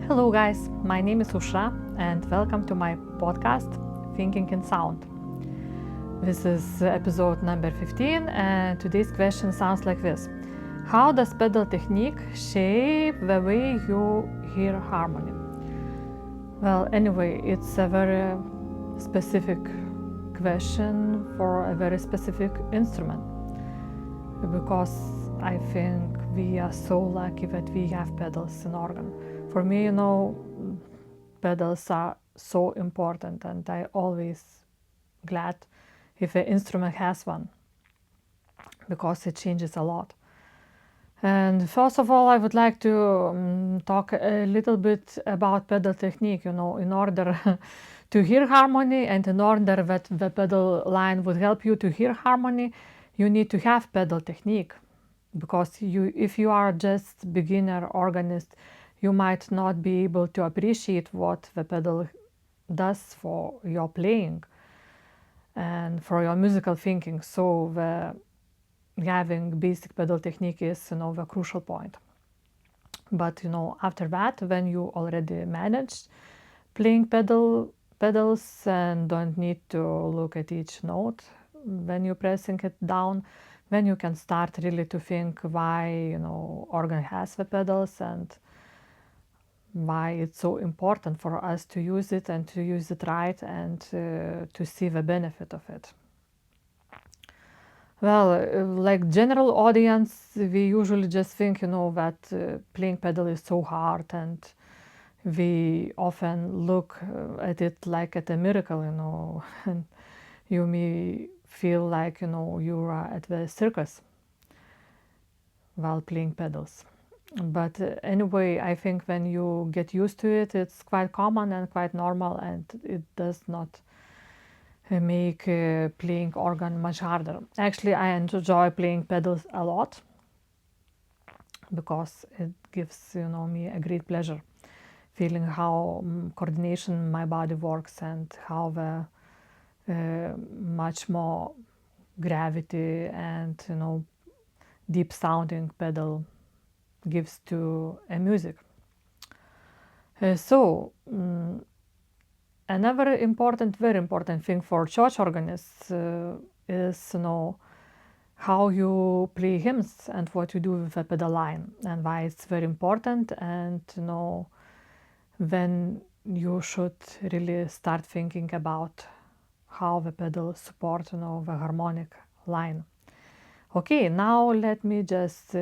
Hello guys, my name is Ausra and welcome to my podcast Thinking in Sound. This is episode number 15 and today's question sounds like this. How does pedal technique shape the way you hear harmony? Well, anyway, it's a very specific question for a very specific instrument because I think we are so lucky that we have pedals in organ. For me, pedals are so important and I always glad if an instrument has one because it changes a lot. And first of all, I would like to talk a little bit about pedal technique, in order to hear harmony and in order that the pedal line would help you to hear harmony, you need to have pedal technique because if you are just beginner organist, you might not be able to appreciate what the pedal does for your playing and for your musical thinking. So having basic pedal technique is the crucial point. But after that, when you already managed playing pedals and don't need to look at each note when you're pressing it down, then you can start really to think why organ has the pedals and why it's so important for us to use it and to use it right and to see the benefit of it. Well, like general audience, we usually just think, that playing pedal is so hard and we often look at it like at a miracle, and you may feel like, you are at the circus while playing pedals. But anyway, I think when you get used to it, it's quite common and quite normal and it does not make playing organ much harder. Actually, I enjoy playing pedals a lot because it gives me a great pleasure feeling how coordination my body works and how the much more gravity and deep sounding pedal gives to a music. Another very important thing for church organists is how you play hymns and what you do with the pedal line and why it's very important and when you should really start thinking about how the pedal support the harmonic line. Okay, now let me just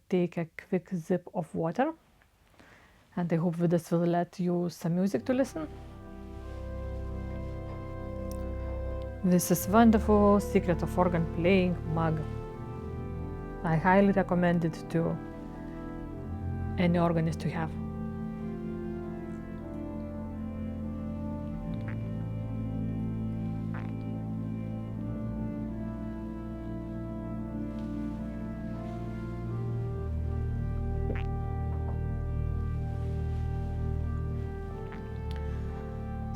take a quick sip of water and I hope this will let you some music to listen. This is wonderful Secret of Organ Playing mug. I highly recommend it to any organist to have.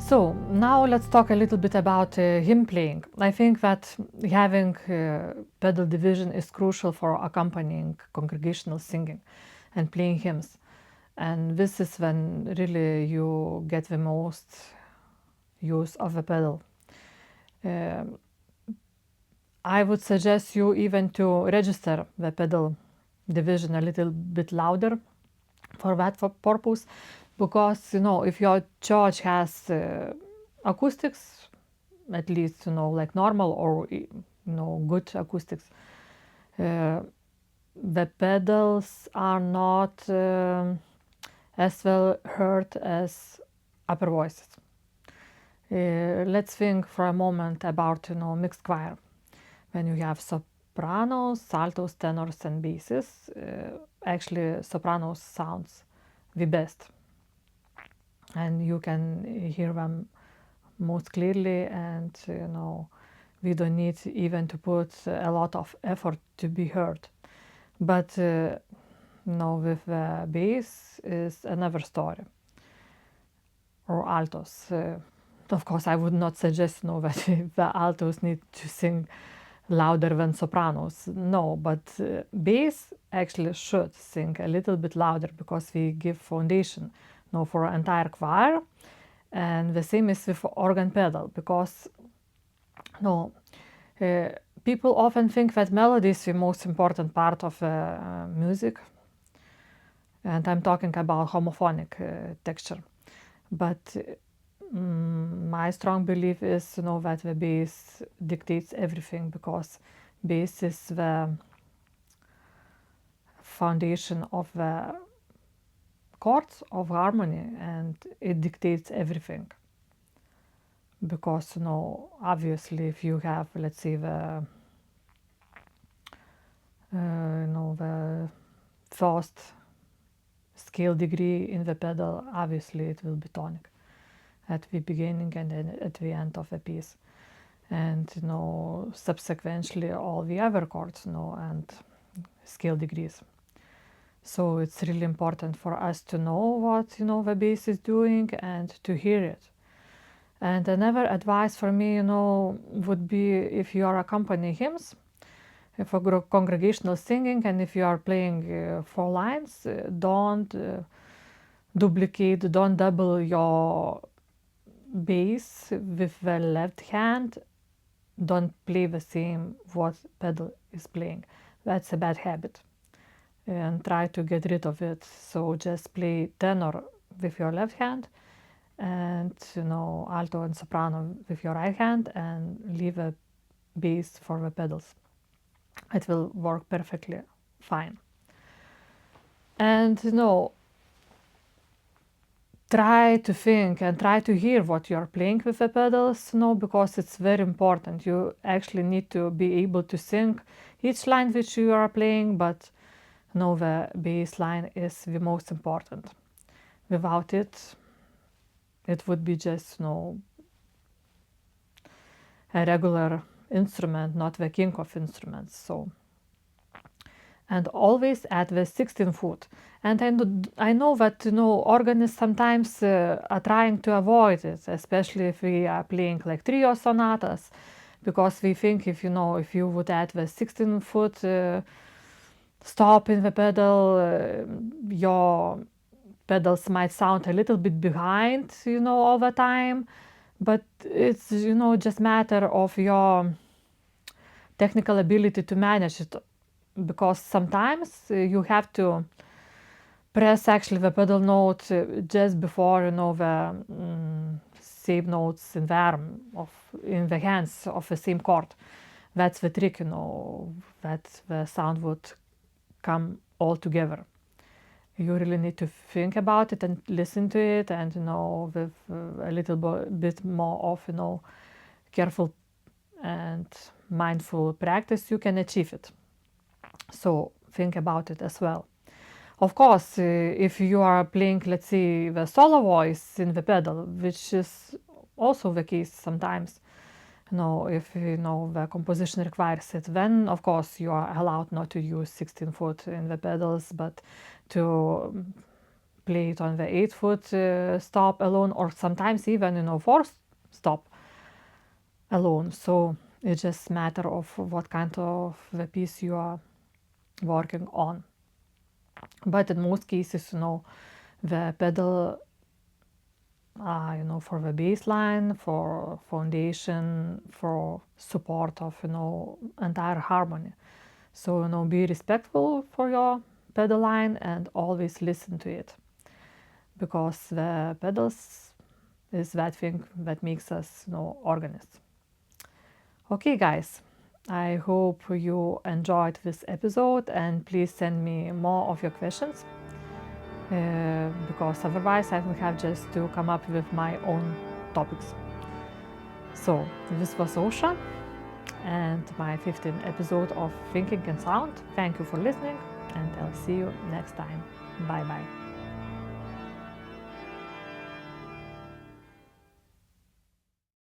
So now let's talk a little bit about hymn playing. I think that having pedal division is crucial for accompanying congregational singing and playing hymns. And this is when really you get the most use of the pedal. I would suggest you even to register the pedal division a little bit louder for that purpose. Because if your church has acoustics, at least like normal or good acoustics, the pedals are not as well heard as upper voices. Let's think for a moment about mixed choir. When you have sopranos, altos, tenors, and basses, actually sopranos sounds the best. And you can hear them most clearly and we don't need even to put a lot of effort to be heard. But with the bass is another story. Or altos. Of course, I would not suggest that the altos need to sing louder than sopranos. No, but bass actually should sing a little bit louder because we give foundation for an entire choir. And the same is with organ pedal, because people often think that melody is the most important part of music, and I'm talking about homophonic texture. But my strong belief is that the bass dictates everything, because bass is the foundation of the chords of harmony, and it dictates everything. Because obviously, if you have, let's say, the the first scale degree in the pedal, obviously it will be tonic at the beginning and then at the end of the piece, and subsequently all the other chords and scale degrees. So it's really important for us to know what the bass is doing and to hear it. And another advice for me would be, if you are accompanying hymns for congregational singing, and if you are playing 4 lines, don't duplicate, don't double your bass with the left hand. Don't play the same what pedal is playing. That's a bad habit, and try to get rid of it. So just play tenor with your left hand, and alto and soprano with your right hand, and leave a bass for the pedals. It will work perfectly fine. And try to think and try to hear what you're playing with the pedals, because it's very important. You actually need to be able to sing each line which you are playing, but the bass line is the most important. Without it, it would be just a regular instrument, not the king of instruments. So, and always at the 16th foot. And I know that organists sometimes are trying to avoid it, especially if we are playing like Trio Sonatas, because we think if you would add the 16th foot stop in the pedal, your pedals might sound a little bit behind, all the time. But it's just matter of your technical ability to manage it, because sometimes you have to press actually the pedal note just before the same notes in the hands of the same chord. That's the trick, that the sound would come all together. You really need to think about it and listen to it, and with a little bit more of careful and mindful practice, you can achieve it. So think about it as well. Of course, if you are playing, let's say, the solo voice in the pedal, which is also the case sometimes, if the composition requires it, then of course you are allowed not to use 16 foot in the pedals, but to play it on the 8 foot stop alone, or sometimes even 4 stop alone. So it's just a matter of what kind of the piece you are working on. But in most cases, the pedal, for the bass line, for foundation, for support of, entire harmony. So, be respectful for your pedal line and always listen to it, because the pedals is that thing that makes us, organists. Okay, guys. I hope you enjoyed this episode, and please send me more of your questions, because otherwise I will have just to come up with my own topics. So this was Ausra and my 15th episode of Thinking in Sound. Thank you for listening, and I'll see you next time. Bye bye.